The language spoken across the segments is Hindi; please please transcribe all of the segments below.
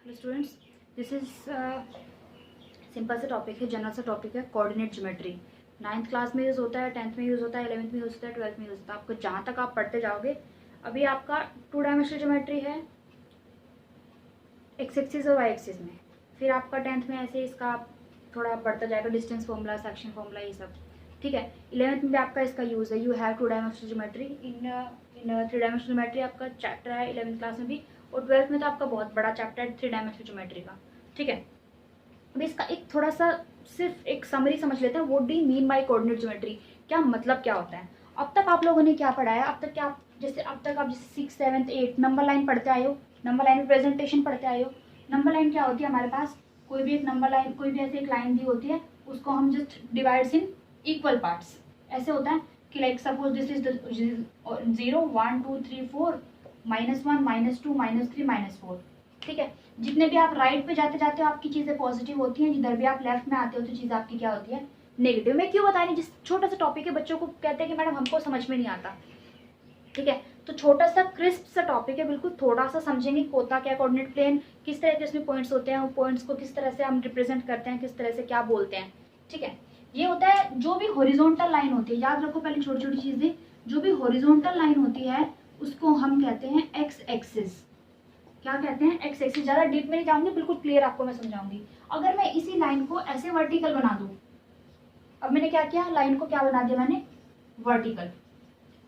Hello students, this is simple सा टॉपिक है, जनरल सा टॉपिक है। कोऑर्डिनेट ज्योमेट्री 9th क्लास में यूज़ होता है, 10th में यूज़ होता है, 11th में यूज़ होता है, 12th में यूज़ होता है। आपको जहाँ तक आप पढ़ते जाओगे, अभी आपका 2 डायमेंशनल ज्योमेट्री है एक्स एक्सिस और वाई एक्सिस में। फिर आपका 10th में ऐसे इसका थोड़ा बढ़ता जाएगा, डिस्टेंस फॉर्मूला, सेक्शन फॉर्मूला, ये सब। ठीक है। 11th में भी आपका इसका यूज़ है। You have 2 dimensional geometry in 3 dimensional geometry आपका चैप्टर है 11th क्लास में भी, और 12th में तो आपका बहुत बड़ा चैप्टर है 3 डायमेंशनल ज्योमेट्री का। ठीक है। अभी इसका एक थोड़ा सा सिर्फ एक समरी समझ लेते हैं। What do you mean by coordinate geometry, क्या मतलब क्या होता है। अब तक आप लोगों ने क्या पढ़ा है, अब तक क्या अब तक आप जैसे 6th 7th 8th number line पढ़ते आए हो, नंबर लाइन में प्रेजेंटेशन पढ़ते आए हो। नंबर लाइन क्या होती है, हमारे पास कोई भी एक नंबर लाइन, कोई भी ऐसी एक लाइन दी होती है, उसको हम just divides in equal parts. ऐसे होता है कि like suppose this is the 0 1 2 3 4 -1 -2 -3 -4। ठीक है। जितने भी आप राइट पे जाते जाते हो आपकी चीज़ें पॉजिटिव होती हैं, जिधर भी आप लेफ्ट में आते हो तो चीज़ आपकी क्या होती है, नेगेटिव। मैं क्यों बता रही, जिस छोटा सा टॉपिक है, बच्चों को कहते हैं कि मैडम हमको समझ में नहीं आता। ठीक है। तो छोटा सा क्रिस्प सा टॉपिक है, बिल्कुल थोड़ा सा समझेंगे होता क्या कोऑर्डिनेट प्लेन, किस तरह के इसमें पॉइंट्स होते हैं, वो पॉइंट्स को किस तरह से हम रिप्रेजेंट करते हैं, किस तरह से क्या बोलते हैं। ठीक है। ये होता है जो भी हॉरिजॉन्टल लाइन होती है, याद रखो पहले छोटी छोटी चीजें। जो भी हॉरिजॉन्टल लाइन होती है उसको हम कहते हैं एक्स एक्सिस। क्या कहते हैं, एक्स एक्सिस। ज्यादा डीप में नहीं जाऊंगी, बिल्कुल क्लियर आपको मैं समझाऊंगी। अगर मैं इसी लाइन को ऐसे वर्टिकल बना दूं, अब मैंने क्या किया, लाइन को क्या बना दिया मैंने, वर्टिकल।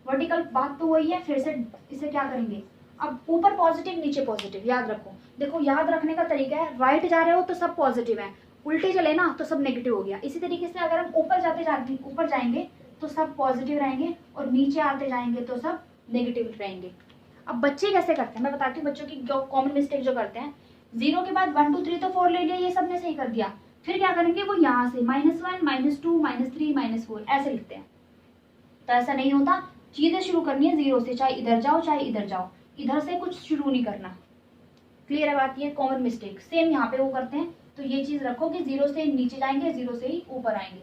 वर्टिकल बात तो वही है, फिर से इसे क्या करेंगे, अब ऊपर पॉजिटिव नीचे पॉजिटिव, याद रखो। देखो याद रखने का तरीका है, राइट जा रहे हो तो सब पॉजिटिव है, उल्टे चले ना तो सब नेगेटिव हो गया। इसी तरीके से अगर हम ऊपर जाएंगे तो सब पॉजिटिव रहेंगे, और नीचे आते जाएंगे तो सब नेगेटिव रहेंगे। अब बच्चे कैसे करते हैं मैं बताती हूँ, बच्चों की कॉमन मिस्टेक जो करते हैं, 0 के बाद 1 2 3 तो 4 ले लिया, ये सबने सही कर दिया। फिर क्या करेंगे, वो यहाँ से -1 -2 -3 -4 ऐसे लिखते हैं। तो ऐसा नहीं होता, चीजें शुरू करनी है 0 से, चाहे इधर जाओ चाहे इधर जाओ, इधर से कुछ शुरू नहीं करना। क्लियर है बात, ये कॉमन मिस्टेक सेम यहाँ पे वो करते हैं। तो ये चीज रखो कि 0 से नीचे जाएंगे, 0 से ही ऊपर आएंगे।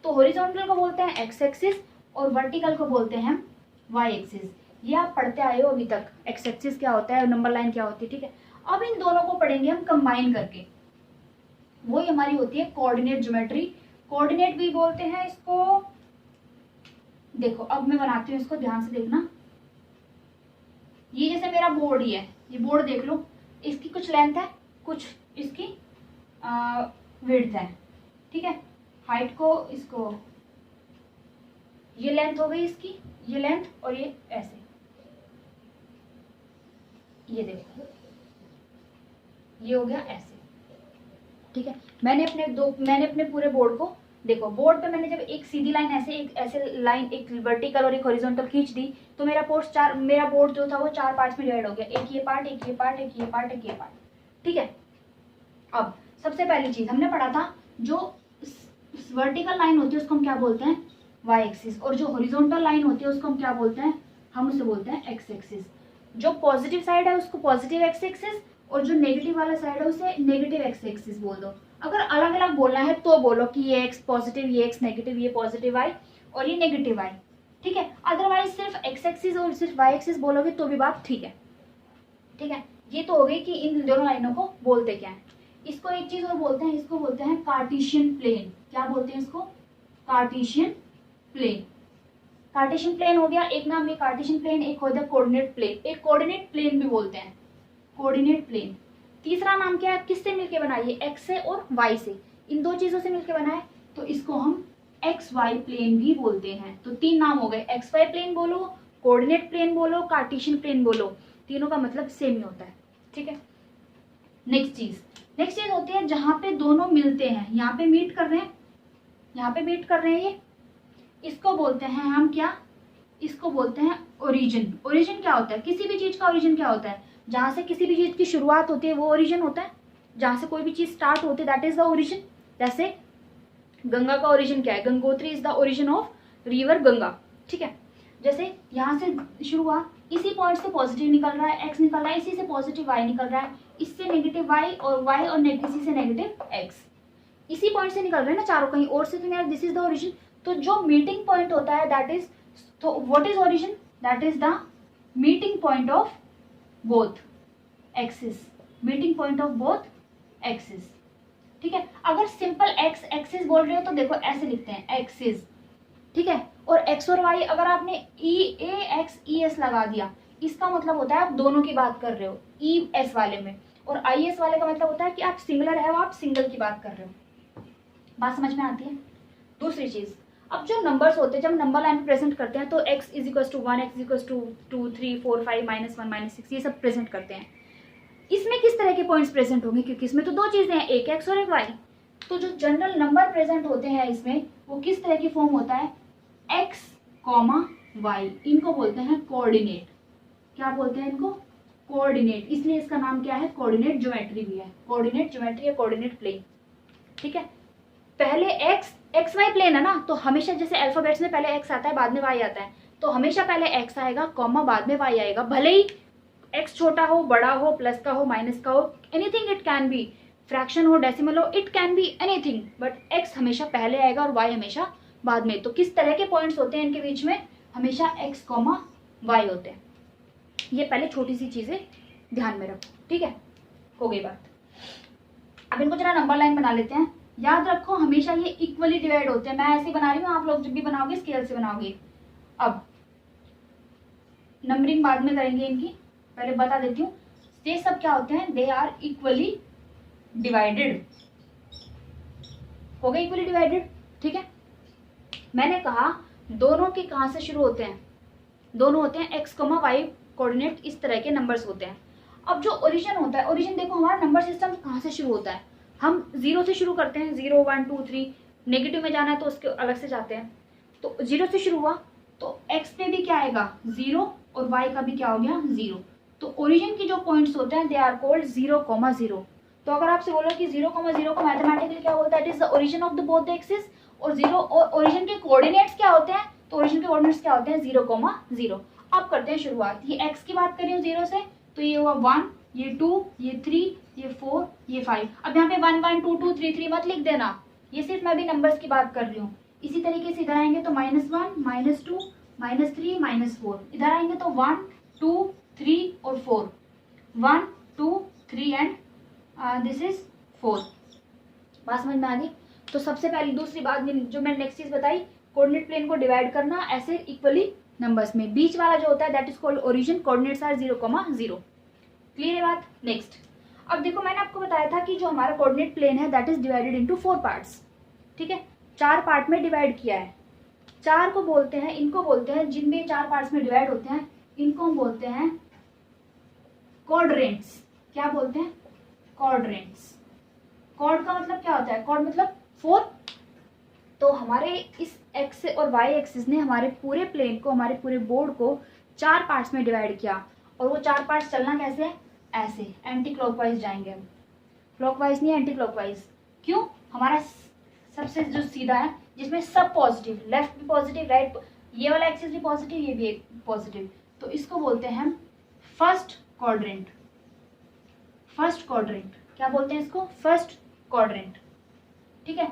तो हॉरिजॉन्टल को बोलते हैं एक्स एक्सिस, और वर्टिकल को बोलते हैं वाई एक्सिस। ये आप पढ़ते आए हो अभी तक, एक्स एक्सिस क्या होता है, नंबर लाइन क्या होती है। ठीक है। अब इन दोनों को पढ़ेंगे हम कंबाइन करके, वही हमारी होती है कोऑर्डिनेट ज्योमेट्री। कोऑर्डिनेट भी बोलते हैं इसको। देखो अब मैं बनाती हूँ इसको, ध्यान से देखना। ये जैसे मेरा बोर्ड ही है, ये बोर्ड देख लो, इसकी कुछ लेंथ है, कुछ इसकी विड्थ है। ठीक है। हाइट को इसको, ये लेंथ हो गई इसकी, ये लेंथ, और ये ऐसे, ये देखो ये हो गया ऐसे। ठीक है। मैंने अपने पूरे बोर्ड को, देखो बोर्ड पे मैंने जब एक सीधी लाइन ऐसे लाइन, एक वर्टिकल और एक हॉरिजॉन्टल खींच दी, तो मेरा बोर्ड जो था वो 4 पार्ट्स में डिवाइड हो गया। एक ये पार्ट, एक ये पार्ट, एक ये पार्ट, एक ये पार्ट। ठीक है। अब सबसे पहली चीज हमने पढ़ा था, जो वर्टिकल लाइन होती है उसको हम क्या बोलते हैं, वाई एक्सिस, और जो हॉरिजॉन्टल लाइन होती है उसको हम क्या बोलते हैं, हम उसे बोलते हैं एक्स एक्सिस। जो पॉजिटिव साइड है उसको पॉजिटिव एक्स एक्सिस, और जो नेगेटिव वाला साइड है उसे नेगेटिव एक्स एक्सिस बोल दो। अगर अलग अलग बोलना है तो बोलो कि ये एक्स पॉजिटिव, ये एक्स नेगेटिव, ये पॉजिटिव वाई और ये नेगेटिव वाई। ठीक है। अदरवाइज सिर्फ एक्स एक्सिस और सिर्फ वाई एक्सिस बोलोगे तो भी बात ठीक है। ठीक है। ये तो हो गई कि इन दोनों लाइनों को बोलते क्या है। इसको एक चीज और बोलते हैं, इसको बोलते हैं कार्टेशियन प्लेन। क्या बोलते हैं इसको, कार्टेशियन प्लेन। कार्टेशियन प्लेन हो गया एक नाम, ये कार्टेशियन प्लेन। एक होता है कोऑर्डिनेट प्लेन, एक कोऑर्डिनेट प्लेन भी बोलते हैं, कोऑर्डिनेट प्लेन। तीसरा नाम क्या है, किससे मिलके बना, ये एक्स से और वाई से, इन दो चीजों से मिलके बना है, तो इसको हम एक्स वाई प्लेन भी बोलते हैं। तो 3 नाम हो गए, एक्स वाई प्लेन बोलो, कोऑर्डिनेट प्लेन बोलो, कार्टेशियन प्लेन बोलो, तीनों का मतलब सेम ही होता है। ठीक है। नेक्स्ट चीज होती है जहां पे दोनों मिलते हैं, यहाँ पे मीट कर रहे हैं, यहाँ पे मीट कर रहे हैं ये, इसको बोलते हैं हम क्या, इसको बोलते हैं ओरिजिन। ओरिजिन क्या होता है, किसी भी चीज का ओरिजिन क्या होता है, जहां से किसी भी चीज की शुरुआत होती है वो ओरिजिन होता है। जहां से कोई भी चीज स्टार्ट होती है दैट इज द ओरिजिन। जैसे गंगा का ओरिजिन क्या है, Gangotri is the origin of river Ganga. ठीक है। जैसे यहाँ से शुरू हुआ, इसी पॉइंट से पॉजिटिव निकल रहा है, एक्स निकल रहा है, इसी से पॉजिटिव वाई निकल रहा है, इससे नेगेटिव वाई और इसी से नेगेटिव एक्स, इसी पॉइंट से निकल रहे हैं ना चारों, कहीं और से तो नहीं, दिस इज द ओरिजिन। तो जो मीटिंग पॉइंट होता है दैट इज, तो what is origin, that is the meeting point of both axis, meeting point of both axis. ठीक है, अगर सिंपल एक्स एक्सिस बोल रहे हो तो देखो ऐसे लिखते हैं एक्सिस। ठीक है, और एक्स और वाई अगर आपने ई ए एक्स ई एस लगा दिया, इसका मतलब होता है आप दोनों की बात कर रहे हो ई एस वाले में, और आई एस वाले का मतलब होता है कि आप सिंगुलर है, आप सिंगल की बात कर रहे हो। बात समझ में आती है। दूसरी चीज, अब जो नंबर्स होते हैं जब नंबर लाइन में प्रेजेंट करते हैं तो x is equal to 1, x is equal to 2, 3, 4, 5, -1, -6 ये सब प्रेजेंट करते हैं। इसमें किस तरह के पॉइंट्स प्रेजेंट होंगे, क्योंकि इसमें तो दो चीजें हैं, एक x और एक y। तो जो जनरल नंबर प्रेजेंट होते हैं इसमें वो किस तरह की फॉर्म होता है, x, y, इनको बोलते हैं कोऑर्डिनेट। क्या बोलते हैं इनको, कोऑर्डिनेट, इसलिए इसका नाम क्या है, कोऑर्डिनेट ज्योमेट्री भी है, कोऑर्डिनेट ज्योमेट्री या कोऑर्डिनेट प्लेन। ठीक है, पहले एक्स वाई प्लेन है ना, तो हमेशा जैसे अल्फाबेट्स में पहले एक्स आता है बाद में वाई आता है, तो हमेशा पहले एक्स आएगा कॉमा बाद में वाई आएगा, भले ही एक्स छोटा हो, बड़ा हो, प्लस का हो, माइनस का हो, anything it can be, fraction हो, डेसिमल हो, it can be anything, but x हमेशा पहले आएगा और वाई हमेशा बाद में। तो किस तरह के पॉइंट्स होते हैं इनके बीच में, हमेशा एक्स कॉमा वाई होते हैं। ये पहले छोटी सी चीजें ध्यान में रखो। ठीक है, हो गई बात। अब इनको जरा नंबर लाइन बना लेते हैं। याद रखो हमेशा ये इक्वली डिवाइड होते हैं, मैं ऐसे बना रही हूँ, आप लोग जब भी बनाओगे स्केल से बनाओगे। अब नंबरिंग बाद में करेंगे इनकी, पहले बता देती हूँ ये सब क्या होते हैं, दे आर इक्वली डिवाइडेड। हो गए इक्वली डिवाइडेड। ठीक है, मैंने कहा दोनों के कहां से शुरू होते हैं, दोनों होते हैं एक्स कॉमा वाई कोऑर्डिनेट, इस तरह के नंबर्स होते हैं। अब जो ओरिजिन होता है, ओरिजिन देखो हमारा नंबर सिस्टम कहाँ से शुरू होता है, हम 0 से शुरू करते हैं, 0, 1, 2, 3, नेगेटिव में जाना है तो उसके अलग से जाते हैं। तो 0 से शुरू हुआ तो x पे भी क्या आएगा 0 और y का भी क्या हो गया 0। तो ओरिजिन की जो पॉइंट्स होते हैं दे आर कॉल्ड 0,0। तो अगर आपसे बोलो कि 0,0 को मैथमेटिकली क्या बोलता है, it is the origin of the both the axis. और 0 और ओरिजिन के कोऑर्डिनेट्स क्या होते हैं, तो ओरिजिन के कोऑर्डिनेट्स क्या होते हैं 0,0। अब करते हैं शुरुआत, ये x की बात कर रही हूँ 0 से, तो ये हुआ 1, ये 2, ये 3, ये 4, ये 5। अब यहाँ पे 1, 1, 2, 2, 3, 3 मत लिख देना, ये सिर्फ मैं भी नंबर्स की बात कर रही हूँ। इसी तरीके से इधर आएंगे तो -1, -2, -3, -4, इधर आएंगे तो 1, 2, 3 और 4, 1, 2, 3 एंड दिस इज 4। बात समझ में आ गई। तो सबसे पहले दूसरी बात जो मैंने नेक्स्ट चीज बताई, कोऑर्डिनेट प्लेन को डिवाइड करना ऐसे इक्वली नंबर्स में, बीच वाला जो होता है that is called origin, coordinates are 0,0। Clear है बात। नेक्स्ट, अब देखो मैंने आपको बताया था कि जो हमारा कोऑर्डिनेट प्लेन है that is divided into 4 parts. ठीक है, 4 पार्ट में डिवाइड किया है। 4 को बोलते हैं, इनको बोलते हैं, जिनमें 4 पार्ट्स में डिवाइड होते हैं इनको हम बोलते हैं क्वाड्रेंट्स। क्या बोलते हैं, क्वाड्रेंट्स। क्वाड का मतलब क्या होता है, क्वाड मतलब 4। तो हमारे इस एक्स और वाई एक्सिस ने हमारे पूरे प्लेन को, हमारे पूरे बोर्ड को 4 पार्ट्स में डिवाइड किया। और वो 4 पार्ट्स चलना कैसे है, ऐसे एंटी क्लॉकवाइज जाएंगे हम, क्लॉकवाइज नहीं एंटी क्लॉकवाइज। क्यों, हमारा सबसे जो सीधा है जिसमें सब पॉजिटिव, लेफ्ट भी पॉजिटिव, राइट, ये वाला एक्सिस भी पॉजिटिव, ये भी पॉजिटिव, तो इसको बोलते हैं हम फर्स्ट क्वाड्रेंट। फर्स्ट क्वाड्रेंट क्या बोलते हैं इसको, फर्स्ट क्वाड्रेंट। ठीक है,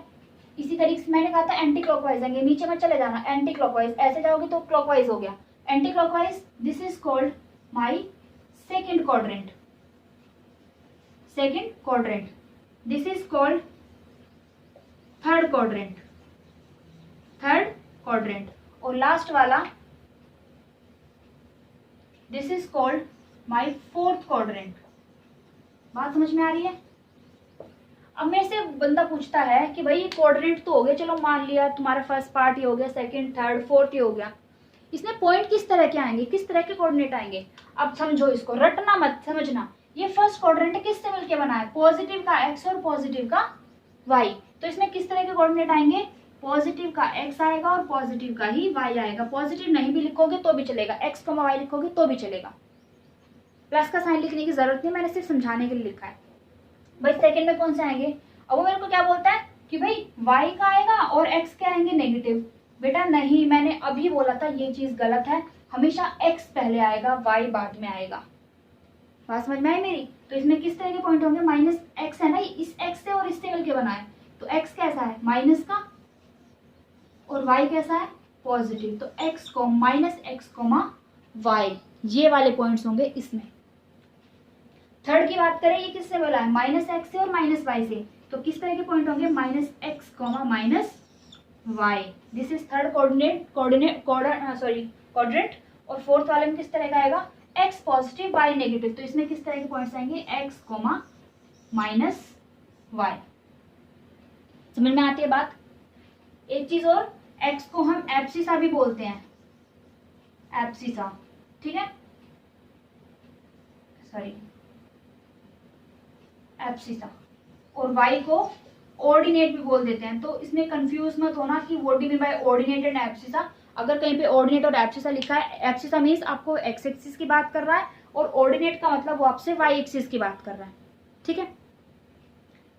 इसी तरीके से मैंने कहा था एंटी क्लॉकवाइज आएंगे, नीचे मत चले जाना, एंटी क्लॉकवाइज, ऐसे जाओगे तो क्लॉकवाइज हो गया, anti clockwise. This is called my second quadrant, second quadrant. This is called third quadrant, third quadrant. और लास्ट वाला this is called my fourth quadrant. बात समझ में आ रही है। अब मेरे से बंदा पूछता है कि भाई क्वाड्रेंट तो हो गए, चलो मान लिया तुम्हारा फर्स्ट पार्ट ये हो गया, सेकंड, थर्ड, फोर्थ ये हो गया, इसमें पॉइंट किस तरह के आएंगे, किस तरह के कोऑर्डिनेट आएंगे। अब समझो इसको, रटना मत, समझना। ये फर्स्ट क्वाड्रेंट किससे मिलके बना है, पॉजिटिव का एक्स और पॉजिटिव का वाई। तो इसमें किस तरह के कोऑर्डिनेट आएंगे, पॉजिटिव का एक्स आएगा और पॉजिटिव का ही वाई आएगा। पॉजिटिव नहीं भी लिखोगे तो भी चलेगा, एक्स कॉमा वाई लिखोगे तो भी चलेगा, प्लस का साइन लिखने की जरूरत नहीं, मैंने सिर्फ समझाने के लिए लिखा है। भाई सेकंड में कौन से आएंगे, अब वो मेरे को क्या बोलता है कि भाई y का आएगा और x के आएंगे नेगेटिव। बेटा नहीं, मैंने अभी बोला था ये चीज गलत है, हमेशा x पहले आएगा, y बाद में आएगा। बात समझ में आई मेरी। तो इसमें किस तरह के पॉइंट होंगे, -x है ना, इस x से और इससे मिलके बना है, तो x कैसा है माइनस का और y कैसा है पॉजिटिव। तो x को -x, y, ये वाले पॉइंट्स होंगे इसमें। थर्ड की बात करें, ये किससे बोला है, माइनस एक्स से और माइनस वाई से, तो किस तरह के पॉइंट होंगे, minus x comma minus y, this is third quadrant. और फोर्थ वाले में किस तरह का आएगा, एक्स पॉजिटिव वाई नेगेटिव, तो इसमें किस तरह के पॉइंट्स आएंगे, एक्स कॉमा माइनस वाई। समझ में आती है बात। एक चीज और, एक्स को हम एब्सिसा भी बोलते हैं, एब्सिसा, ठीक है, सॉरी एब्सिसा, और वाई को ऑर्डिनेट भी बोल देते हैं। तो इसमें कंफ्यूज मत होना कि what do mean by ordinate and abscissa. अगर कहीं पे ऑर्डिनेट और एब्सिसा लिखा है, एब्सिसा मीन्स आपको एक्स एक्सिस की बात कर रहा है, और ऑर्डिनेट का मतलब वो आपसे वाई एक्सिस की बात कर रहा है, ठीक है।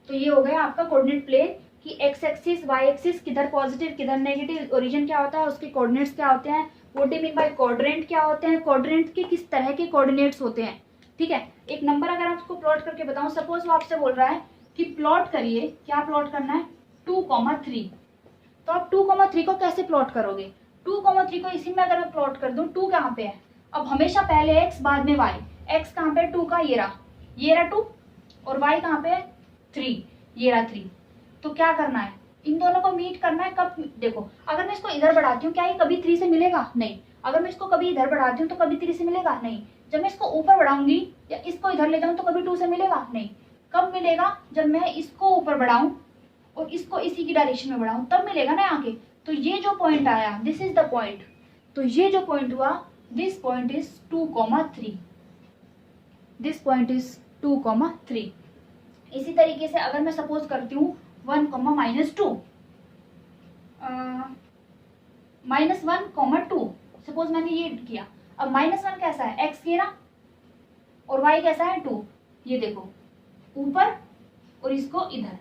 तो ये हो गया आपका कोऑर्डिनेट प्लेन कि एक्स एक्सिस वाई एक्सिस किधर पॉजिटिव किधर नेगेटिव, ओरिजिन क्या होता है, उसके कोऑर्डिनेट्स क्या होते हैं, what do mean by quadrant क्या होते हैं, क्वाड्रेंट के किस तरह के कोऑर्डिनेट्स होते हैं, ठीक है। एक नंबर अगर आपको प्लॉट करके बताऊं, सपोज वो आपसे बोल रहा है कि प्लॉट करिए, क्या प्लॉट करना है, 2,3, तो आप 2,3 को कैसे प्लॉट करोगे, 2,3 को इसी में अगर मैं प्लॉट कर दूं, 2 कहाँ पे है, अब हमेशा पहले x बाद में y, x कहाँ पे है, 2 का ये रहा 2, और y कहाँ पे है 3, ये रहा 3। तो क्या करना है, इन दोनों को मीट करना है। कब, देखो अगर मैं इसको इधर बढ़ाती हूँ क्या ये कभी 3 से मिलेगा, नहीं। अगर मैं इसको कभी इधर बढ़ाती हूँ तो कभी 3 से मिलेगा, नहीं। जब मैं इसको ऊपर बढ़ाऊंगी या इसको इधर ले जाऊँ तो कभी 2 से मिलेगा, नहीं। कब मिलेगा, जब मैं इसको ऊपर बढ़ाऊं और इसको इसी की डायरेक्शन में बढ़ाऊं, तब मिलेगा ना आगे। तो ये जो पॉइंट आया, दिस इज द पॉइंट, तो ये जो पॉइंट हुआ, this point is 2,3, this point is 2,3। इसी तरीके से अगर मैं सपोज करती हूँ 1, -2, -1, 2, सपोज मैंने ये किया। अब -1 कैसा है, x घेरा, और y कैसा है 2, ये देखो ऊपर और इसको इधर।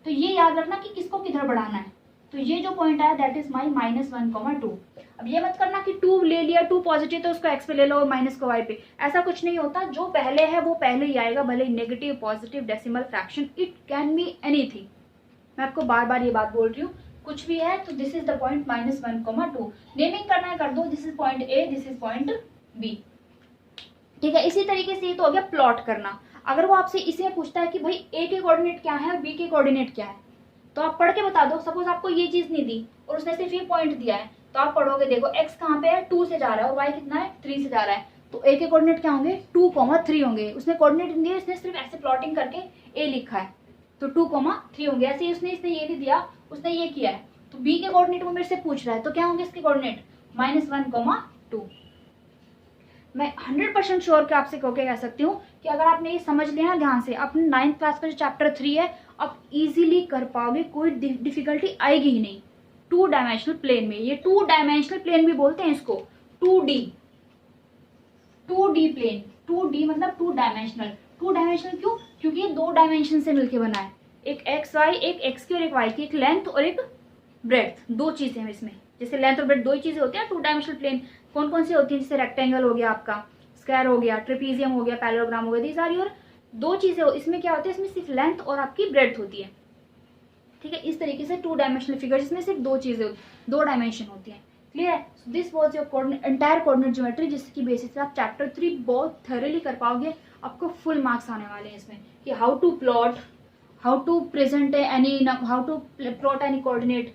तो ये याद रखना कि किसको किधर बढ़ाना है। तो ये जो पॉइंट आया दैट इज माई -1, 2। अब ये मत करना कि 2 ले लिया, 2 पॉजिटिव तो उसको x पे ले लो और माइनस को y पे, ऐसा कुछ नहीं होता। जो पहले है वो पहले ही आएगा, भले negative positive decimal fraction, it can be anything. मैं आपको बार बार ये बात बोल रही हूँ, कुछ भी है तो this is the point -1, 2। Naming करना है कर दो, this is point A, this is point B, ठीक है। इसी तरीके से ये तो हो गया प्लॉट करना। अगर वो आपसे इसे पूछता है कि भाई ए के कोऑर्डिनेट क्या है और बी के कोऑर्डिनेट क्या है, तो आप पढ़ के बता दो। सपोज आपको ये चीज नहीं दी और उसने सिर्फ ये पॉइंट दिया है, तो आप पढ़ोगे, देखो x कहाँ पे है, 2 से जा रहा है, और y कितना है 3 से जा रहा है, तो a के कोऑर्डिनेट क्या होंगे, 2,3 होंगे। उसने कोऑर्डिनेट नहीं दिया, इसने सिर्फ ऐसे प्लॉटिंग करके a लिखा है, तो 2,3 होंगे। ऐसे ही उसने ये नहीं दिया, उसने ये किया है, तो b के कोऑर्डिनेट वो मेरे से पूछ रहा है, तो क्या होंगे इसके कोऑर्डिनेट, -1, 2। मैं 100% श्योर के आपसे कह सकती हूँ कि अगर आपने ये समझ लिया ना ध्यान से, अपने 9th क्लास का जो चैप्टर 3 है आप इजीली कर पाओगे, कोई डिफिकल्टी आएगी ही नहीं। 2 डायमेंशनल प्लेन में, ये 2 डायमेंशनल प्लेन भी बोलते हैं इसको, 2D प्लेन। 2D मतलब 2 डायमेंशनल। 2 डायमेंशनल क्यों, क्योंकि ये 2 डायमेंशन से मिलके बना है, एक XY, एक x की और एक y की, एक लेंथ और एक ब्रेड्थ, 2 चीजें हैं इसमें। जैसे लेंथ और ब्रेड्थ 2 ही चीजें होती हैं 2 डायमेंशनल प्लेन। कौन कौन सी होती है, जैसे रेक्टेंगल हो गया आपका, स्क्वायर हो गया, ट्रेपीजियम हो गया, पैरेललोग्राम हो गया, दी सारी। और 2 चीजें इसमें क्या होती है, इसमें सिर्फ लेंथ और आपकी ब्रेड्थ होती है, ठीक है। इस तरीके से 2 डायमेंशनल फिगर जिसमें सिर्फ 2 चीजें, 2 डायमेंशन होती है। क्लियर है। This was your entire coordinate geometry, जिसकी बेसिस पे आप चैप्टर 3 बहुत थॉरली कर पाओगे। आपको फुल मार्क्स आने वाले हैं इसमें, कि how to plot, how to present any, how to plot any coordinate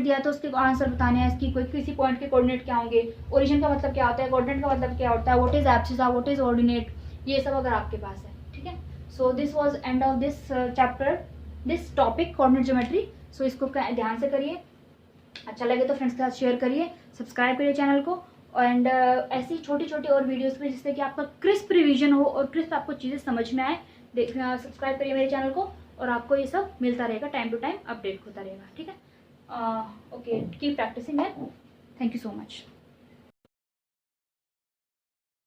दिया तो उसके आंसर बताने हैं, इसकी कोई किसी पॉइंट के कोऑर्डिनेट क्या होंगे, ओरिजिन का मतलब क्या होता है, कोऑर्डिनेट का मतलब क्या होता है, what is abscissa, what is ordinate, ये सब अगर आपके पास है, ठीक है। So this was end of this chapter, this topic coordinate geometry. So इसको ध्यान से करिए, अच्छा लगे तो फ्रेंड्स के साथ शेयर करिए, सब्सक्राइब करिए चैनल को, एंड ऐसी छोटी छोटी और वीडियोस में जिससे कि आपका क्रिस्प रिवीजन हो और क्रिस्प आपको चीज़ें समझ में आए। सब्सक्राइब करिए मेरे चैनल को, और आपको ये सब मिलता रहेगा, टाइम टू टाइम अपडेट होता रहेगा, ठीक है। ओके, कीप प्रैक्टिसिंग है। Thank you so much.